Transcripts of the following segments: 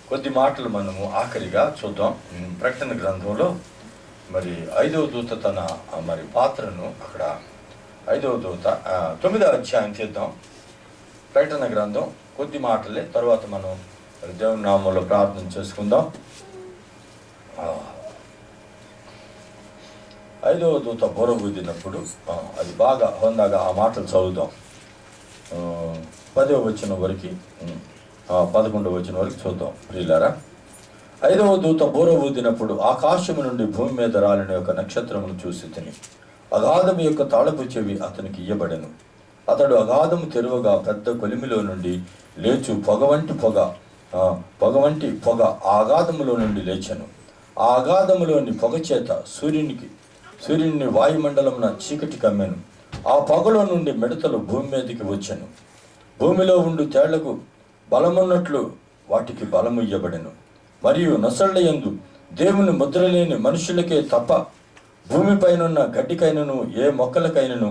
కొద్ది మాటలు మనము ఆఖరిగా చూద్దాం. ప్రకటన గ్రంథంలో మరి 5వ దూత తన మరి పాత్రను అక్కడ 5వ దూత 9వ అధ్యాయం చేద్దాం. ప్రకటన గ్రంథం కొద్ది మాటలే, తర్వాత మనం దేవుని నామంలో ప్రార్థన చేసుకుందాం. 5వ దూత బోరబూదినప్పుడు అది బాగా హోందాగా ఆ మాటలు చదువుదాం. 10వ వచనం వరకు 11వ వచనం వరకు చూద్దాం ప్రియులారా. 5వ దూత బూర ఊదినప్పుడు ఆకాశము నుండి భూమి మీద రాలిన యొక్క నక్షత్రమును చూసి తిని అగాధము యొక్క తాళపు చెవి అతనికి ఇయ్యబడెను. అతడు అగాధము తెరువగా పెద్ద కొలిమిలో నుండి లేచు పొగ వంటి పొగ ఆ అగాధములో నుండి లేచెను. ఆ అగాధములోని పొగ చేత సూర్యుని వాయుమండలమున చీకటి కమ్మెను. ఆ పొగలో నుండి మిడతలు భూమి మీదకి వచ్చెను. భూమిలో ఉండు తేళ్లకు బలమున్నట్లు వాటికి బలము ఇయ్యబడెను. మరియు నొసళ్ళయందు దేవుని ముద్రలేని మనుషులకే తప్ప భూమిపైనున్న గడ్డికైనను ఏ మొక్కలకైనను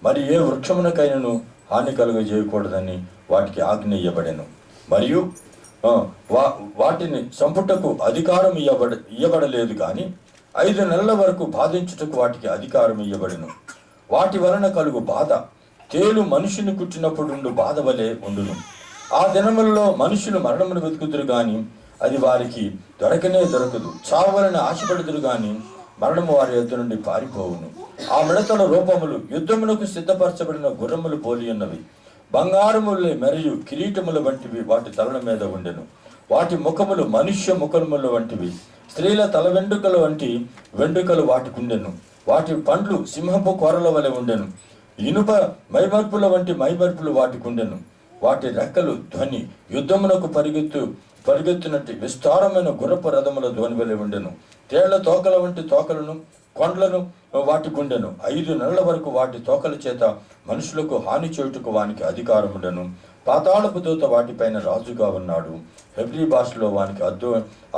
మరి ఏ వృక్షమునకైనను హాని కలుగజేయకూడదని వాటికి ఆజ్ఞ ఇయ్యబడెను. మరియు వాటిని చంపుటకు అధికారం ఇయ్యబడలేదు, కానీ 5 నెలల వరకు బాధించుటకు వాటికి అధికారం ఇయ్యబడెను. వాటి వలన కలుగు బాధ తేలు మనుషుని కుట్టినప్పుడు బాధ వలె ఉండును. ఆ దినములలో మనుషులు మరణమును వెతుకుదురు గాని అది వారికి దొరకదు. చావలని ఆశపడుదురు గాని మరణము వారి యొద్ద నుండి పారిపోవును. ఆ మిడతల రూపములు యుద్ధమునకు సిద్ధపరచబడిన గుర్రములు పోలి ఉన్నవి. బంగారములే మరియు కిరీటముల వంటివి వాటి తలల మీద ఉండెను. వాటి ముఖములు మనుష్య ముఖముల వంటివి. స్త్రీల తల వెంట్రుకల వంటి వెంట్రుకలు వాటికి ఉండెను. వాటి పండ్లు సింహపు కోరల వలె ఉండెను. ఇనుప మైమర్పుల వంటి మైమర్పులు వాటికి ఉండెను. వాటి రెక్కలు ధ్వని యుద్ధమునకు పరిగెత్తునట్టు విస్తారమైన గుర్రపు రథముల ధ్వని వలె ఉండెను. తేళ్ల తోకల వంటి తోకలను కొండలను వాటికి ఉండెను. 5 నెలల వరకు వాటి తోకల చేత మనుషులకు హాని చేయుటకు వానికి అధికారం ఉండెను. పాతాళపు దూత వాటిపైన రాజుగా ఉన్నాడు. హెబ్రీ భాషలో వానికి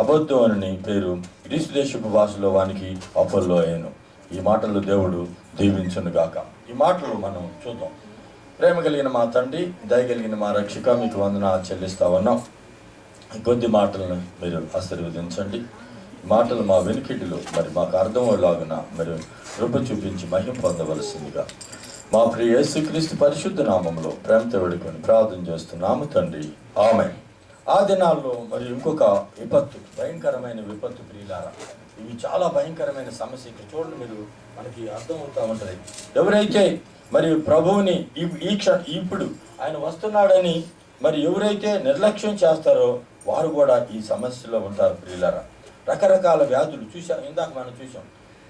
అబద్ధం అని పేరు, గ్రీసు దేశపు భాషలో వానికి అపోల్లో అయ్యను. ఈ మాటలు దేవుడు దీవించునుగాక. ఈ మాటలు మనం చూద్దాం. ప్రేమ కలిగిన మా తండ్రి, దయగలిగిన మా రక్షక, మీకు వందనాలు చెల్లిస్తా ఉన్నాం. కొద్ది మాటలను మీరు ఆశీర్వదించండి. మాటలు మా వెనుకిటిలో మరి మాకు అర్థమయ్యేలాగున మరి కృప చూపించి మహిమ పొందవలసిందిగా మా ప్రియ యేసుక్రీస్తు పరిశుద్ధ నామంలో ప్రేమతో వేడుకొని ప్రార్థన చేస్తున్నాము తండ్రి, ఆమేన్. ఆ దినాల్లో మరి ఇంకొక విపత్తు, భయంకరమైన విపత్తు ప్రియులారా. ఇవి చాలా భయంకరమైన సమస్య. ఇక్కడ చూడండి, మీరు మనకి అర్థమవుతూ ఉంటుంది. ఎవరైతే మరి ప్రభువుని ఇప్పుడు ఆయన వస్తున్నాడని మరి ఎవరైతే నిర్లక్ష్యం చేస్తారో వారు కూడా ఈ సమస్యలో ఉంటారు ప్రియులారా. రకరకాల వ్యాధులు ఇందాక మనం చూసాం.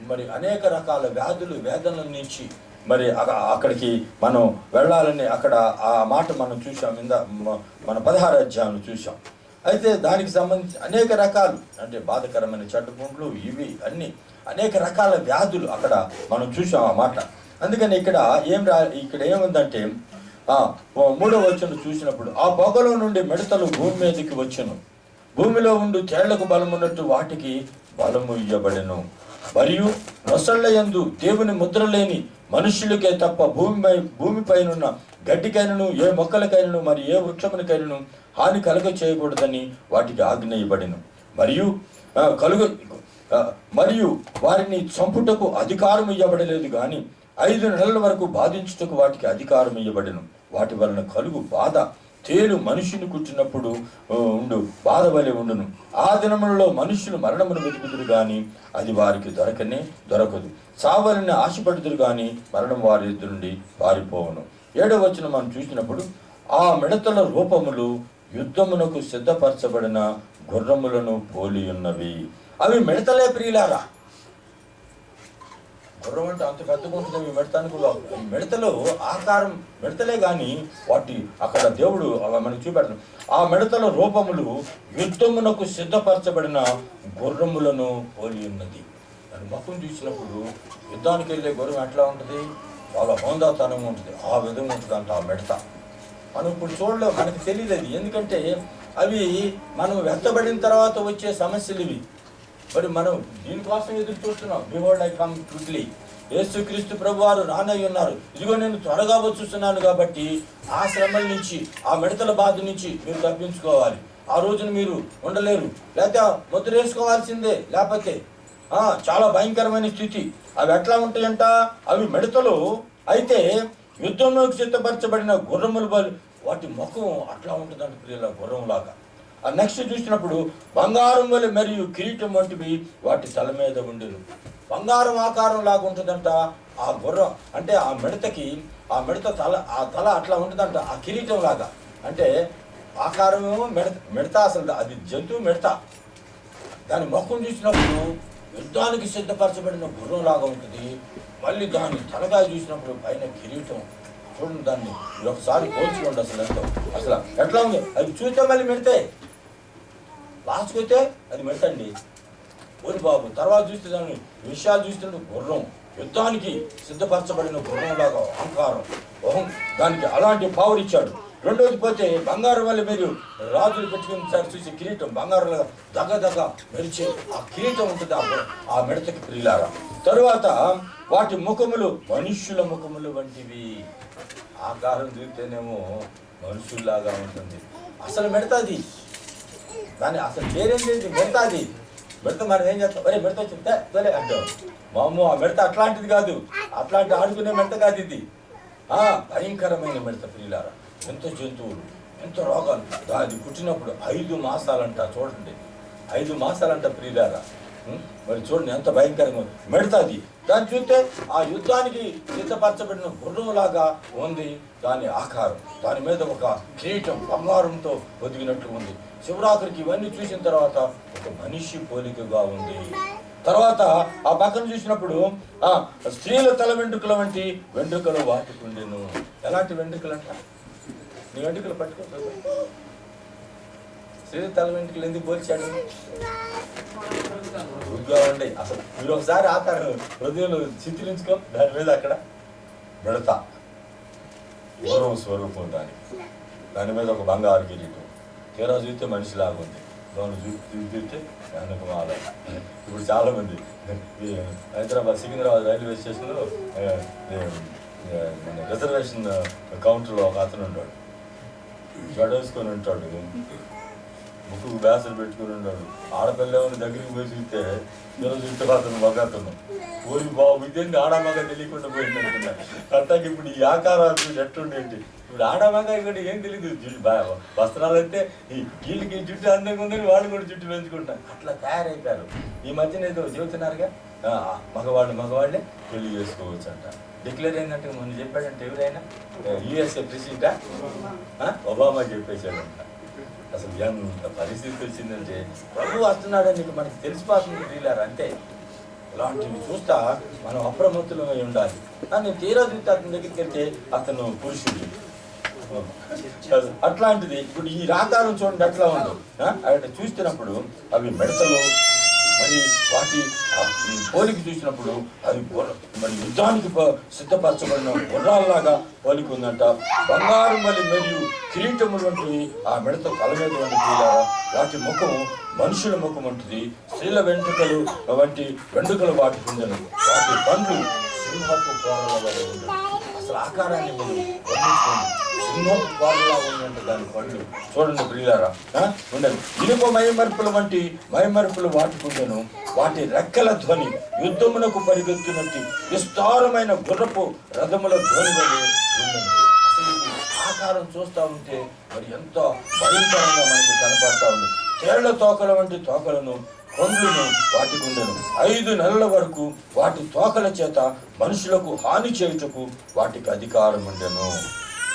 మరి అనేక రకాల వ్యాధులు, వేదనల నుంచి మరి అక్కడికి మనం వెళ్ళాలని అక్కడ ఆ మాట మనం చూసాం. మన 16వ అధ్యాయం చూసాం. అయితే దానికి సంబంధించి అనేక రకాలు, అంటే బాధకరమైన చెడ్డపుండ్లు, ఇవి అన్ని అనేక రకాల వ్యాధులు అక్కడ మనం చూసాం ఆ మాట. అందుకని ఇక్కడ ఏముందంటే 3వ వచనం చూసినప్పుడు ఆ పొగలో నుండి మిడతలు భూమి మీదకి వచ్చెను. భూమిలో ఉండు తేళ్లకు బలమున్నట్టు వాటికి బలము ఇయ్యబడెను. మరియు నొసళ్ళయందు దేవుని ముద్ర లేని మనుష్యులకే తప్ప భూమిపైనున్న గడ్డికైనను ఏ మొక్కలకైనను మరి ఏ వృక్షమునికైనను హాని చేయకూడదని వాటికి ఆజ్ఞ ఇవ్వబడెను. మరియు వారిని చంపుటకు అధికారం ఇవ్వబడలేదు, కానీ 5 నెలల వరకు బాధించుటకు వాటికి అధికారం ఇవ్వబడెను. వాటి వలన కలుగు బాధ తేలు మనుషుని కుట్టినప్పుడు బాధ వలె ఉండును. ఆ దినములలో మనుషులు మరణమును వెతుకుదురు గాని అది వారికి దొరకదు. చావలని ఆశపడుదురు గాని మరణం వారి ఎదురు నుండి పారిపోవును. 7వ వచనం మనం చూసినప్పుడు ఆ మిడతల రూపములు యుద్ధమునకు సిద్ధపరచబడిన గుర్రములను పోలి ఉన్నవి. అవి మిడతలే ప్రియులారా. గుర్రం అంటే అంత పెద్దగా ఉంటుంది. మిడతలు ఆకారం మిడతలే కానీ వాటి అక్కడ దేవుడు మనకు చూపెడతాడు. ఆ మిడతల రూపములు యుద్ధమునకు సిద్ధపరచబడిన గుర్రములను పోలి ఉన్నది. దాని ముఖం చూసినప్పుడు యుద్ధానికి వెళ్ళే గుర్రం ఎట్లా ఉంటుంది? చాలా హోందాతనంగా ఉంటుంది. ఆ విధంగా ఉంటుంది అంట ఆ మిడత. మనం ఇప్పుడు చూడలేము, మనకు తెలియదు అది. ఎందుకంటే అవి మనం వెత్తబడిన తర్వాత వచ్చే సమస్యలు ఇవి. మరి మనం దీనికోసం ఎదురు చూస్తున్నాం. Behold I come quickly. యేసుక్రీస్తు ప్రభువారు రానయ్య ఉన్నారు. ఇదిగో నేను త్వరగా వచ్చుస్తున్నాను. కాబట్టి ఆ శ్రమల నుంచి, ఆ మిడతల బాధ నుంచి మీరు తప్పించుకోవాలి. ఆ రోజున మీరు ఉండలేరు, లేకపోతే ముద్ర వేసుకోవాల్సిందే. లేకపోతే చాలా భయంకరమైన స్థితి. అవి ఎట్లా ఉంటాయంట? అవి మిడతలు. అయితే యుద్ధంలోకి సిద్ధపరచబడిన గుర్రములు వాటి ముఖం అట్లా ఉంటుందంట ప్రియుల, గుర్రంలాగా. ఆ నెక్స్ట్ చూసినప్పుడు బంగారం వలె మరియు కిరీటం వంటివి వాటి తల మీద ఉండేను. బంగారం ఆకారం లాగా ఉంటుందంట ఆ గుర్రం. అంటే ఆ మిడత తల అట్లా ఉంటుందంట, ఆ కిరీటం లాగా. అంటే ఆకారమేమో మిడత, అసలు అది జంతువు మిడత. దాని ముఖం చూసినప్పుడు యుద్ధానికి సిద్ధపరచబడిన గుర్రం లాగా ఉంటుంది. మళ్ళీ దాని తలకాయ చూసినప్పుడు పైన కిరీటం. చూడండి, దాన్ని మీరు ఒకసారి పోల్చుకోండి. అసలు ఎట్లా ఉంది? అది చూస్తే మళ్ళీ మిడతే, లాస్ట్కి వస్తే అది మిడతండి. ఓరి బాబు, తర్వాత చూస్తే దాని విషయాలు చూస్తే గుర్రం, యుద్ధానికి సిద్ధపరచబడిన గుర్రంలాగా అహంకారం, దానికి అలాంటి పవర్ ఇచ్చాడు. రెండోది పోతే బంగారం వల్ల మీరు రాజులు పెట్టుకుని చూసి కిరీటం బంగారంలాగా దగ్గ మెరిచే ఆ కిరీటం ఉంటుంది ఆ మిడతకి ప్రియులారా. తరువాత వాటి ముఖములు మనుష్యుల ముఖములు వంటివి. ఆకారం చూస్తేనేమో మనుషుల్లాగా ఉంటుంది. అసలు మిడతాది, దాన్ని అసలు పేరేంటి? మిడతాది. మిడత మనం ఏం చేస్తాం? అరే మిడత చెప్తే సరే అంటాం. మామూలు ఆ మిడత అట్లాంటిది కాదు, అట్లాంటి ఆడుకునే మిడత కాదు ఇది. భయంకరమైన మిడత ప్రియులారా. ఎంతో జంతువులు, ఎంతో రోగాలు. అది పుట్టినప్పుడు 5 మాసాలంట. చూడండి, 5 మాసాలంట ప్రియులారా. మరి చూడండి ఎంత భయంకరంగా మిడతాది. దాన్ని చూస్తే ఆ యుద్ధానికి సిద్ధపరచబడిన గుర్రంలాగా ఉంది దాని ఆకారం. దాని మీద ఒక కిరీటం బంగారంతో ఒదిగినట్లు ఉంది. శివరాత్రికి ఇవన్నీ చూసిన తర్వాత ఒక మనిషి పోలికగా ఉంది. తర్వాత ఆ పక్కన చూసినప్పుడు స్త్రీల తల వెంట్రుకల వంటి వెంట్రుకలు వాటికుండెను. ఎలాంటి వెంట్రుకలు అంట? నీ వెంట్రుకలు పట్టుకో. స్త్రీల తల వెంట్రుకలు ఎందుకు పోల్చాడు? గురుగా ఉండే. అసలు మీరు ఒకసారి ఆకారం హృదయంలో చిత్రించుకో. దాని మీద అక్కడ మిడత, గౌరవ స్వరూపం దాని మీద ఒక బంగారు కిరీటం. తీరా చూస్తే మనిషిలాగా ఉంది. లోను చూస్తే వెనకమాల. ఇప్పుడు చాలామంది హైదరాబాద్ సికింద్రాబాద్ రైల్వే స్టేషన్లో మన రిజర్వేషన్ కౌంటర్లో ఒక అతను ఉంటాడు, జడేసుకొని ఉంటాడు, ముక్కు బ్యాసులు పెట్టుకుని ఉన్నాడు. ఆడపిల్ల ఏమైనా దగ్గరికి పోయి చూస్తే చూస్తే అతను మగతను ఊరి బాబు ఇదేంటి ఆడమగ తెలియకుండా పోయింది అంటున్నా. అట్టాకి ఇప్పుడు ఈ ఆకారాలు ఎట్టుండేంటి? ఇప్పుడు ఆడమగ కూడా ఏం తెలియదు. వస్త్రాలు అంటే వీళ్ళకి జుట్టు అందంగా ఉందని వాళ్ళు కూడా జుట్టు పెంచుకుంటారు. అట్లా తయారైపోయారు. ఈ మధ్యన ఏదో చెబుతున్నారుగా, మగవాళ్ళే పెళ్లి చేసుకోవచ్చు అంట. డిక్లేర్ అయిందంటే మొన్న చెప్పాడంటే ఎవరైనా యుఎస్ఏ ప్రెసిడెంటా ఒబామా చెప్పేశాడంట. అసలు ఎంత పరిస్థితి వచ్చిందంటే ప్రభు వస్తున్నాడని మనకి తెలిసిపోతుంది ప్రియులారా. అంతే, ఇలాంటివి చూస్తా మనం అప్రమత్తులమై ఉండాలి. కానీ తీరా చూస్తే అతని దగ్గరికి వెళ్తే అతను పురుషుడు. అట్లాంటిది ఇప్పుడు ఈ రాకారం చూడండి ఎట్లా ఉంది. అక్కడ చూస్తున్నప్పుడు అవి మిడతలు, మరి వాటి పోలిక చూసినప్పుడు అది మరి యుద్ధానికి సిద్ధపరచబడిన గుర్రాల్లాగా పోలిక ఉందంట. బంగారం వలి మరియు కిరీటములు వంటివి ఆ మిడత తల మీద వంటి వాటి ముఖం మనుషుల ముఖం వంటిది. స్త్రీల వెంట్రుకలు వంటి వెంట్రుకలు వాటికి ఉండను. వాటి పండ్లు సింహపు కోరల వలె ఉండదు. అసలు ఆకారాన్ని మీరు గమనించుకోండి. సింహపు కోరలా ఉందంటే దాని పండ్లు చూడండి ప్రియులారా. ఉండదు. ఇనుప మైమర్పుల వంటి మైమర్పులు వాటికి ఉండను. వాటి రెక్కల ధ్వని యుద్ధమునకు పరిగెత్తునట్టు విస్తారమైన గుర్రపు రథముల ధ్వని వలె ఉండను. అసలు ఆకారం చూస్తూ ఉంటే మరి ఎంతో భయంకరంగా మనకి కనపడతా ఉంది. తేళ్ల తోకల వంటి తోకలను కొండ్లను వాటికి ఉండను. 5 నెలల వరకు వాటి తోకల చేత మనుషులకు హాని చేయుటకు వాటికి అధికారం ఉండెను.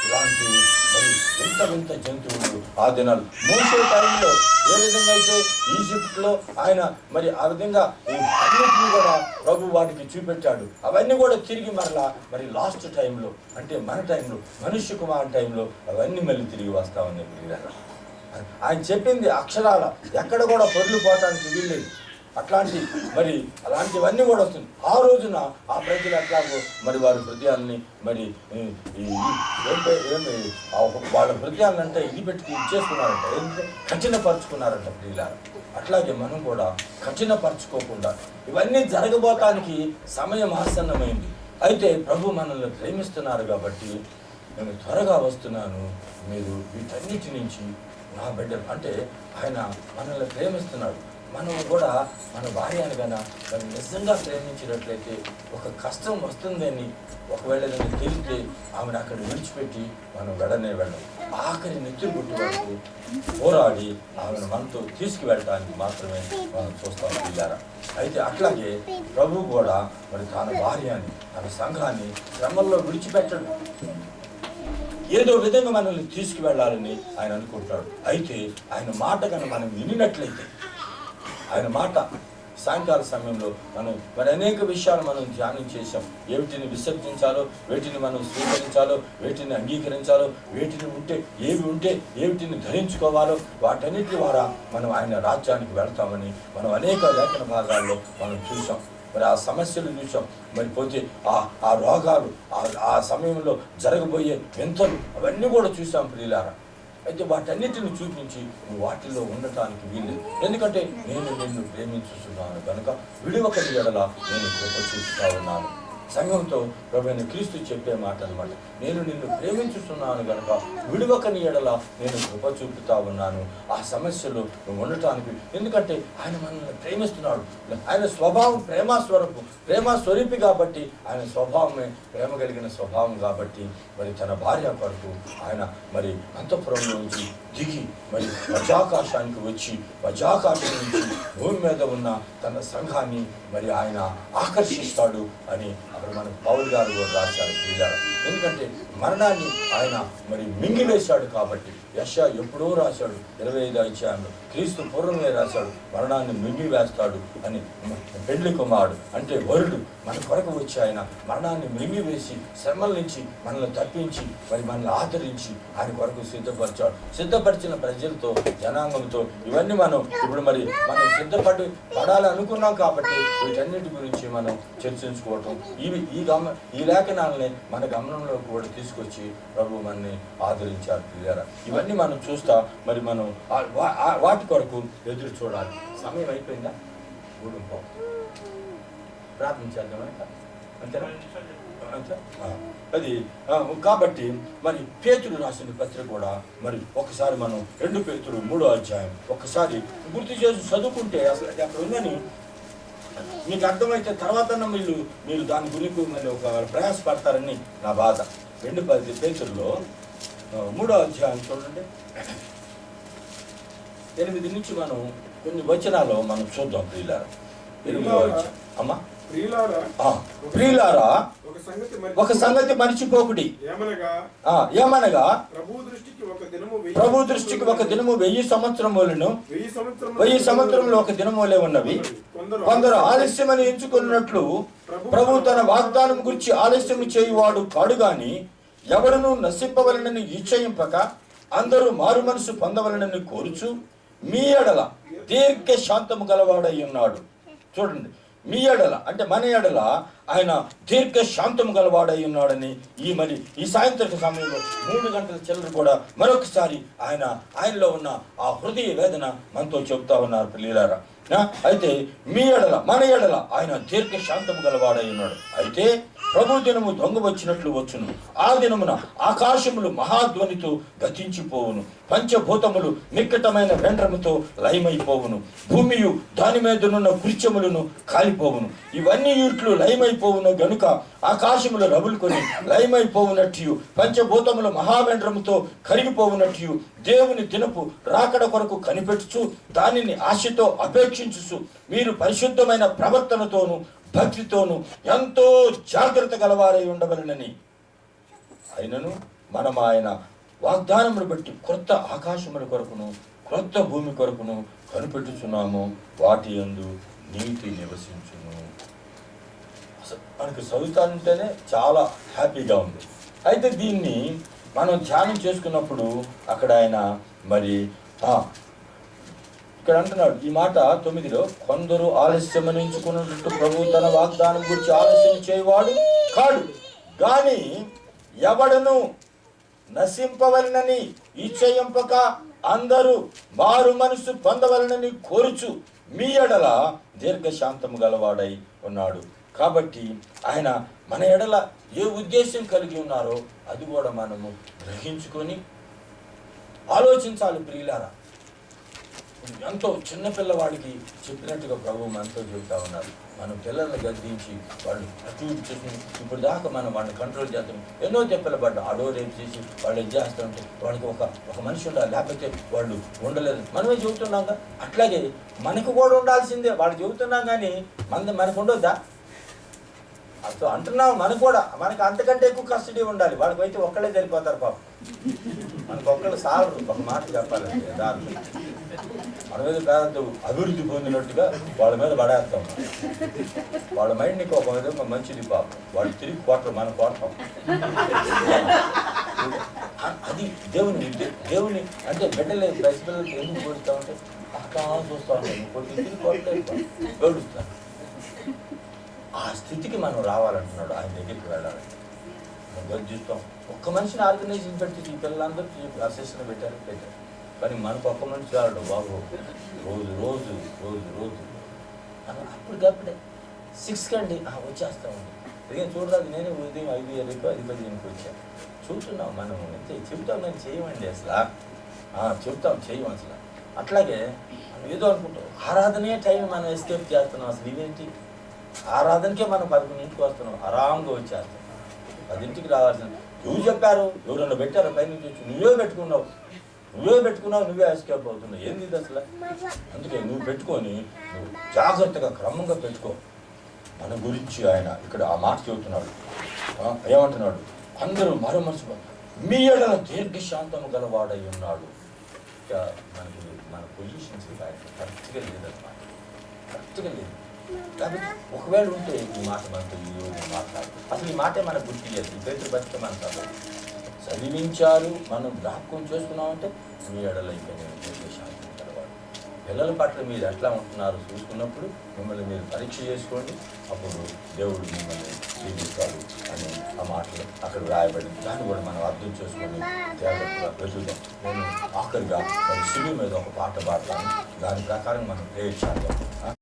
ఇలాంటి మరి వింత వింత జంతువులు ఆ దినాలు మోసే టైంలో ఏ విధంగా అయితే ఈజిప్ట్లో ఆయన మరి ఆ విధంగా అన్నింటినీ కూడా ప్రభు వాటికి చూపెట్టాడు. అవన్నీ కూడా తిరిగి మరలా మరి లాస్ట్ టైంలో అంటే మన టైంలో మనుష్య కుమార్ టైంలో అవన్నీ మళ్ళీ తిరిగి వస్తా ఉన్నాయి. ఆయన చెప్పింది అక్షరాల ఎక్కడ కూడా పొరులు పోవటానికి వీల్లేదు. మరి అలాంటివన్నీ కూడా వస్తుంది. ఆ రోజున ఆ ప్రజలు ఎట్లాగో మరి వారి హృదయాన్ని మరి వాళ్ళ హృదయాన్ని అంటే ఇది పెట్టి ఇచ్చేసుకున్నారంట. ఏంటంటే కఠినపరుచుకున్నారంట ప్రియులారా. అట్లాగే మనం కూడా కఠినపరచుకోకుండా ఇవన్నీ జరగబోటానికి సమయం ఆసన్నమైంది. అయితే ప్రభు మనల్ని ప్రేమిస్తున్నారు కాబట్టి నేను త్వరగా వస్తున్నాను, మీరు వీటన్నిటి నుంచి నా బిడ్డలు అంటే ఆయన మనల్ని ప్రేమిస్తున్నాడు. మనం కూడా మన భార్యను కన్నా మనం నిజంగా ప్రేమించినట్లయితే ఒక కష్టం వస్తుందని ఒకవేళ ఏదైనా తెలిస్తే ఆమెను అక్కడ విడిచిపెట్టి మనం వెళ్ళడం ఆఖరి నెత్తురు గుట్టి వరకు పోరాడి ఆమెను మనతో తీసుకువెళ్ళటానికి మాత్రమే మనం చూస్తాం పిల్లారా. అయితే అట్లాగే ప్రభువు కూడా మరి తన భార్యని తన సంఘాన్ని శ్రమల్లో విడిచిపెట్టడు. ఏదో విధంగా మనల్ని తీసుకువెళ్ళాలని ఆయన అనుకుంటాడు. అయితే ఆయన మాట కన్నా మనం వినినట్లయితే, ఆయన మాట సాయంకాల సమయంలో మనం మరి అనేక విషయాలు మనం ధ్యానం చేశాం. ఏవిటిని విసర్జించాలో, వేటిని మనం స్వీకరించాలో, వేటిని అంగీకరించాలో, ఏవి ఉంటే ఏవిటిని ధరించుకోవాలో, వాటన్నిటి ద్వారా మనం ఆయన రాజ్యానికి వెళ్తామని మనం అనేక లేఖన భాగాల్లో మనం చూసాం. మరి ఆ సమస్యలు చూసాం. మరి పోతే ఆ రోగాలు, ఆ సమయంలో జరగబోయే వింతలు అవన్నీ కూడా చూసాం ప్రియులారా. అయితే వాటన్నిటిని చూపించి నువ్వు వాటిల్లో ఉండటానికి వీల్లేదు. ఎందుకంటే నేను నిన్ను ప్రేమించుతున్నాను కనుక విడివకటి ఎడల నేను కృప చూపుతా ఉన్నాను. సంఘంతో ప్రభువైన క్రీస్తు చెప్పే మాట అన్నమాట. నేను నిన్ను ప్రేమించుతున్నాను కనుక విడివకని ఎడల నేను కృప చూపుతా ఉన్నాను. ఆ సమస్యలు నువ్వు ఉండటానికి, ఎందుకంటే ఆయన మనల్ని ప్రేమిస్తున్నాడు. ఆయన స్వభావం ప్రేమ స్వరూపి కాబట్టి, ఆయన స్వభావమే ప్రేమ కలిగిన స్వభావం కాబట్టి మరి తన భార్య కొరకు ఆయన మరి అంతఃపురం నుంచి దిగి మరి వజాకాశానికి వచ్చి, వజాకాశం నుంచి భూమి మీద ఉన్న తన సంఘాన్ని మరి ఆయన ఆకర్షిస్తాడు అని అక్కడ మనకు పౌలు గారు కూడా రాశారు ప్రియులారా. ఎందుకంటే మరణాన్ని ఆయన మరి మింగివేశాడు కాబట్టి. యెషయా ఎప్పుడో రాశాడు 25వ అధ్యాయంలో, క్రీస్తు పూర్వమే రాశాడు, మరణాన్ని మింగివేస్తాడు అని. పెండ్లి కుమారుడు అంటే వరుడు మన కొరకు వచ్చి ఆయన మరణాన్ని మింగివేసి శ్రమల నుంచి మనల్ని తప్పించి మరి మనల్ని ఆదరించి ఆయన కొరకు సిద్ధపరిచిన ప్రజలతో, జనాంగంతో ఇవన్నీ మనం ఇప్పుడు మరి మనం పడాలి అనుకున్నాం కాబట్టి వీటన్నిటి గురించి మనం చర్చించుకోవటం, ఈ లేఖనాలని మన గమనంలో కూడా తీసుకొచ్చి ప్రభు మనల్ని ఆదరించారు ప్రియులారా. ఇవన్నీ మనం చూస్తా మరి మనం వాటి కొరకు ఎదురు చూడాలి. సమయం అయిపోయిందా? ప్రార్థించాలి అంతేనా? అది కాబట్టి మరి పేతురు రాసిన పత్రిక కూడా మరి ఒకసారి మనం 2 పేతురు 3వ అధ్యాయం ఒకసారి గుర్తు చేసి చదువుకుంటే అసలు అక్కడ ఉందని మీకు అర్థమైతే తర్వాత మీరు దాని గురించి మరి ఒక ప్రయాసపడతారని నా బాధ. 2 పేతురులో 3వ అధ్యాయం చూడండి, 8 నుంచి మనం కొన్ని వచనాలు మనం చూద్దాం ప్రియులారా. 8వ అధ్యాయం. అమ్మా ప్రియులారా, ఒక సంగతి మర్చిపోకుడి, ఏమనగా ప్రభు దృష్టికి ఒక దినము 1000 సంవత్సరములను 1000 సంవత్సరములు ఒక దినములే ఉన్నవి. కొందరు ఆలస్యమని ఎంచుకున్నట్లు ప్రభు తన వాగ్దానం గురించి ఆలస్యం చేయువాడు కాడు గాని, ఎవడును నశింపవలనని ఇచ్చయింపక అందరూ మారు మనసు పొందవలనని కోరుచు మీ ఎడల దీర్ఘ శాంతము గలవాడై ఉన్నాడు. చూడండి, మీ ఎడల అంటే మన ఎడల ఆయన దీర్ఘ శాంతం గలవాడై ఉన్నాడని ఈ సాయంత్రక సమయంలో 3 గంటల చిల్లర కూడా మరొకసారి ఆయనలో ఉన్న ఆ హృదయ వేదన మనతో చెబుతా ఉన్నారు ప్రియులారా. అయితే మీ ఎడల మన ఎడల ఆయన దీర్ఘ శాంతం గలవాడై ఉన్నాడు. అయితే ప్రభు దినము దొంగ వచ్చినట్లు వచ్చును. ఆ దినమున ఆకాశములు మహాధ్వనితో గతించిపోవును, పంచభూతములు నిక్కటమైన వెండ్రముతో లయమైపోవును, భూమియు దాని మీదనున్న కృత్యములను కాలిపోవును. ఇవన్నీ ఇట్లు లయమైపోవును గనుక ఆకాశములు రగులుకొని లయమైపోవునట్టు, పంచభూతములు మహావెండ్రముతో కరిగిపోవునట్టు దేవుని దినపు రాకడ కొరకు కనిపెట్టుచు దానిని ఆశతో అపేక్షించుచు మీరు పరిశుద్ధమైన ప్రవర్తనతోను భక్తితోను ఎంతో జాగ్రత్త గలవారై ఉండవలనని అయినను మనం ఆయన వాగ్దానమును బట్టి క్రొత్త ఆకాశముల కొరకును క్రొత్త భూమి కొరకును కనిపెట్టుచున్నాము, వాటి యందు నీతి నివసించును. మనకు చదువుతానంటేనే చాలా హ్యాపీగా ఉంది. అయితే దీన్ని మనం ధ్యానం చేసుకున్నప్పుడు అక్కడ ఆయన మరి ఇక్కడ అంటున్నాడు ఈ మాట 9లో, కొందరు ఆలస్యమని ఎంచుకున్నట్టు ప్రభు తన వాగ్దానం గురించి ఆలస్యం చేయవాడు కాడు గాని ఎవడను నశింపవలనని ఇచ్చయింపక అందరూ మారు మనసు పొందవలనని కోరుచు మీ ఎడల దీర్ఘశాంతము గలవాడై ఉన్నాడు. కాబట్టి ఆయన మన ఎడల ఏ ఉద్దేశం కలిగి ఉన్నారో అది కూడా మనము గ్రహించుకొని ఆలోచించాలి ప్రియులారా. ఎంతో చిన్న పిల్లవాడికి చెప్పినట్టుగా ప్రభు మనతో చెబుతా ఉన్నారు. మనం పిల్లల్ని గద్దించి వాళ్ళు అటు ఇటు చేసి ఇప్పుడు దాకా మనం వాళ్ళని కంట్రోల్ చేస్తాం. ఎన్నో తెప్పలు పడ్డా అడో రేపు చేసి వాళ్ళు ఇది చేస్తుంటే వాళ్ళకి ఒక మనిషి ఉండాలి, లేకపోతే వాళ్ళు ఉండలేదు. మనమే చెబుతున్నాం. అట్లాగే మనకు కూడా ఉండాల్సిందే. వాళ్ళు చెబుతున్నాం కానీ మనకు ఉండొద్దా? అసలు అంటున్నాం. మనకు అంతకంటే ఎక్కువ కస్టడీ ఉండాలి. వాళ్ళకి అయితే ఒక్కళ్ళే సరిపోతారు పాపం. మనకు ఒక్కళ్ళు సాలరు. ఒక మాట చెప్పాలంటే దాంట్లో మన మీద పేద అభివృద్ధి పొందినట్టుగా వాళ్ళ మీద పడేస్తాం. వాళ్ళ మైండ్ నీకు ఒక విధంగా మంచిది పాపం. వాళ్ళు తిరిగి కొట్టరు, మనం కొడతాం. అది దేవుని అంటే బిడ్డలే బయట పిల్లలకి ఎందుకు కొడుతూ ఉంటే అక్కడ చూస్తూ ఉంటాం. కొట్టి తిరిగి కొట్టలేదు, ఏడుస్తాను. ఆ స్థితికి మనం రావాలంటున్నాడు. ఆయన దగ్గరికి వెళ్ళాలి. మనం గర్జిస్తాం. ఒక్క మనిషిని ఆర్గనైజేషన్ పెట్టి ఈ పిల్లలందరూ అసెస్ని పెట్టారు. కానీ మనకు ఒక్క మనిషి రాడు బాబు. రోజు రోజు రోజు రోజు అప్పటికప్పుడే 6కి అండి వచ్చేస్తామండి. ఇదేం చూడరాదు. నేనే ఉదయం 5:30 10:15 వచ్చాను. చూస్తున్నాం మనం అయితే చెబుతాం కానీ చేయమండి. అసలు చెబుతాం, చేయం అసలు. అట్లాగే మనం ఏదో అనుకుంటాం. ఆరాధనే టైం మనం ఎస్కేప్ చేస్తున్నాం. అసలు ఇవేంటి? ఆరాధనకే మనం 11ంటికి వస్తున్నాం, ఆరాంగా వచ్చేస్తాం. 10ంటికి రావాల్సిన ఎవరు చెప్పారు? ఎవరన్నా పెట్టారో పైనుంచి వచ్చి నువ్వే పెట్టుకున్నావు, నువ్వే ఎస్కేప్ అవుతున్నావు. ఏంది ఇది అసలు? అందుకే నువ్వు పెట్టుకొని నువ్వు జాగ్రత్తగా క్రమంగా పెట్టుకో. మన గురించి ఆయన ఇక్కడ ఆ మాట చెబుతున్నాడు. ఏమంటున్నాడు? అందరూ మరమర్చిపో మీ ఎడల దీర్ఘశాంతము గలవాడై ఉన్నాడు. మనకి మన పొజిషన్స్ కరెక్ట్గా లేదన్నమాట. కరెక్ట్గా లేదు. కాబట్టి ఒకవేళ ఉంటే ఈ మాట మనతో ఈరోజు మాట్లాడు. అసలు ఈ మాటే మనకు గుర్తియ్యదు. ఈ పేరు బతికే మన చదివించారు, మనం జ్ఞాపకం చేసుకున్నామంటే మీ ఎడల ఇంకా నేను శాంతి కలవాడు. పిల్లల పట్ల మీరు ఎట్లా ఉంటున్నారు చూసుకున్నప్పుడు మిమ్మల్ని మీరు పరీక్ష చేసుకోండి. అప్పుడు దేవుడు మిమ్మల్ని జీవిస్తాడు అని ఆ మాటలు అక్కడ రాయబడింది. దాన్ని కూడా మనం అర్థం చేసుకొని జాగ్రత్తగా వెతుకుదాం. నేను ఆఖరిగా మరి శిలువ మీద ఒక పాట పాడతాను. దాని ప్రకారం మనం ప్రేర్ చేద్దాం.